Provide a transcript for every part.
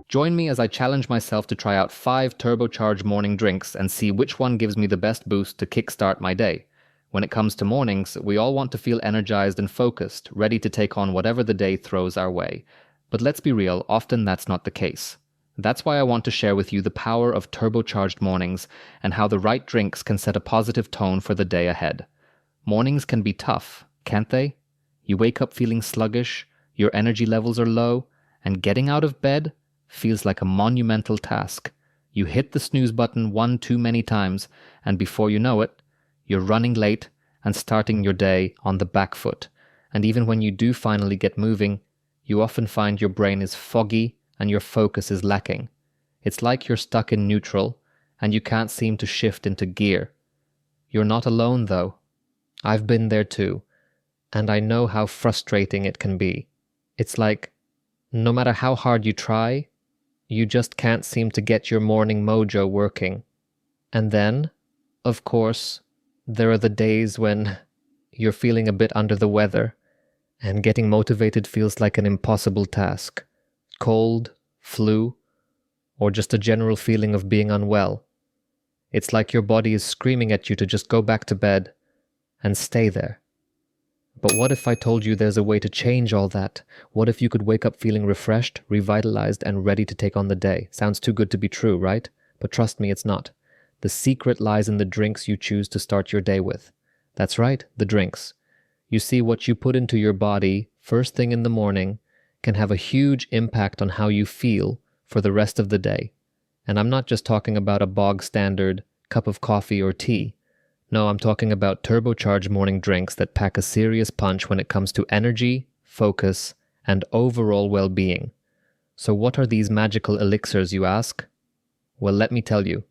Join me as I challenge myself to try out 5 turbocharged morning drinks and see which one gives me the best boost to kickstart my day. When it comes to mornings, we all want to feel energized and focused, ready to take on whatever the day throws our way. But let's be real, often that's not the case. That's why I want to share with you the power of turbocharged mornings and how the right drinks can set a positive tone for the day ahead. Mornings can be tough, can't they? You wake up feeling sluggish, your energy levels are low, and getting out of bed feels like a monumental task. You hit the snooze button one too many times, and before you know it, you're running late and starting your day on the back foot. And even when you do finally get moving, you often find your brain is foggy and your focus is lacking. It's like you're stuck in neutral and you can't seem to shift into gear. You're not alone though. I've been there too, and I know how frustrating it can be. It's like, no matter how hard you try, you just can't seem to get your morning mojo working. And then, of course, there are the days when you're feeling a bit under the weather, and getting motivated feels like an impossible task. Cold, flu, or just a general feeling of being unwell. It's like your body is screaming at you to just go back to bed and stay there. But what if I told you there's a way to change all that? What if you could wake up feeling refreshed, revitalized, and ready to take on the day? Sounds too good to be true, right? But trust me, it's not. The secret lies in the drinks you choose to start your day with. That's right, the drinks. You see, what you put into your body first thing in the morning can have a huge impact on how you feel for the rest of the day. And I'm not just talking about a bog standard cup of coffee or tea. No, I'm talking about turbocharged morning drinks that pack a serious punch when it comes to energy, focus, and overall well-being. So what are these magical elixirs, you ask? Well, let me tell you.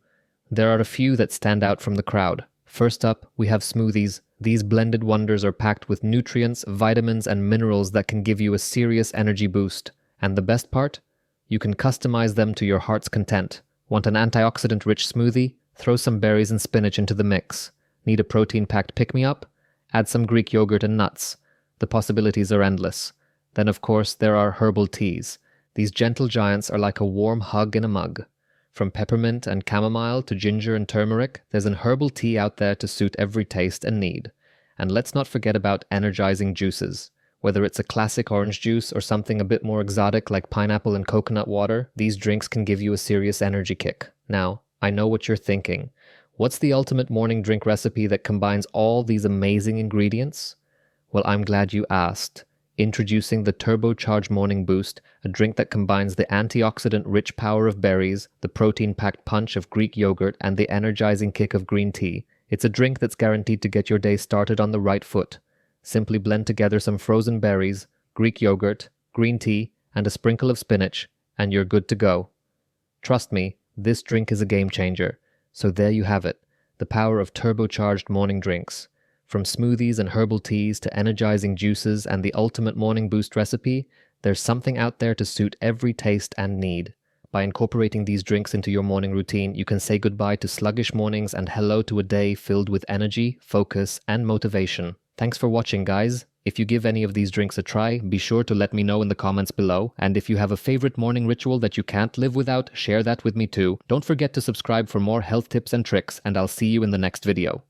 There are a few that stand out from the crowd. First up, we have smoothies. These blended wonders are packed with nutrients, vitamins, and minerals that can give you a serious energy boost. And the best part? You can customize them to your heart's content. Want an antioxidant-rich smoothie? Throw some berries and spinach into the mix. Need a protein-packed pick-me-up? Add some Greek yogurt and nuts. The possibilities are endless. Then, of course, there are herbal teas. These gentle giants are like a warm hug in a mug. From peppermint and chamomile to ginger and turmeric, there's an herbal tea out there to suit every taste and need. And let's not forget about energizing juices. Whether it's a classic orange juice or something a bit more exotic like pineapple and coconut water, these drinks can give you a serious energy kick. Now, I know what you're thinking. What's the ultimate morning drink recipe that combines all these amazing ingredients? Well, I'm glad you asked. Introducing the Turbocharged Morning Boost, a drink that combines the antioxidant-rich power of berries, the protein-packed punch of Greek yogurt, and the energizing kick of green tea. It's a drink that's guaranteed to get your day started on the right foot. Simply blend together some frozen berries, Greek yogurt, green tea, and a sprinkle of spinach, and you're good to go. Trust me, this drink is a game changer. So there you have it, the power of turbocharged morning drinks. From smoothies and herbal teas to energizing juices and the ultimate morning boost recipe, there's something out there to suit every taste and need. By incorporating these drinks into your morning routine, you can say goodbye to sluggish mornings and hello to a day filled with energy, focus, and motivation. Thanks for watching, guys. If you give any of these drinks a try, be sure to let me know in the comments below. And if you have a favorite morning ritual that you can't live without, share that with me too. Don't forget to subscribe for more health tips and tricks, and I'll see you in the next video.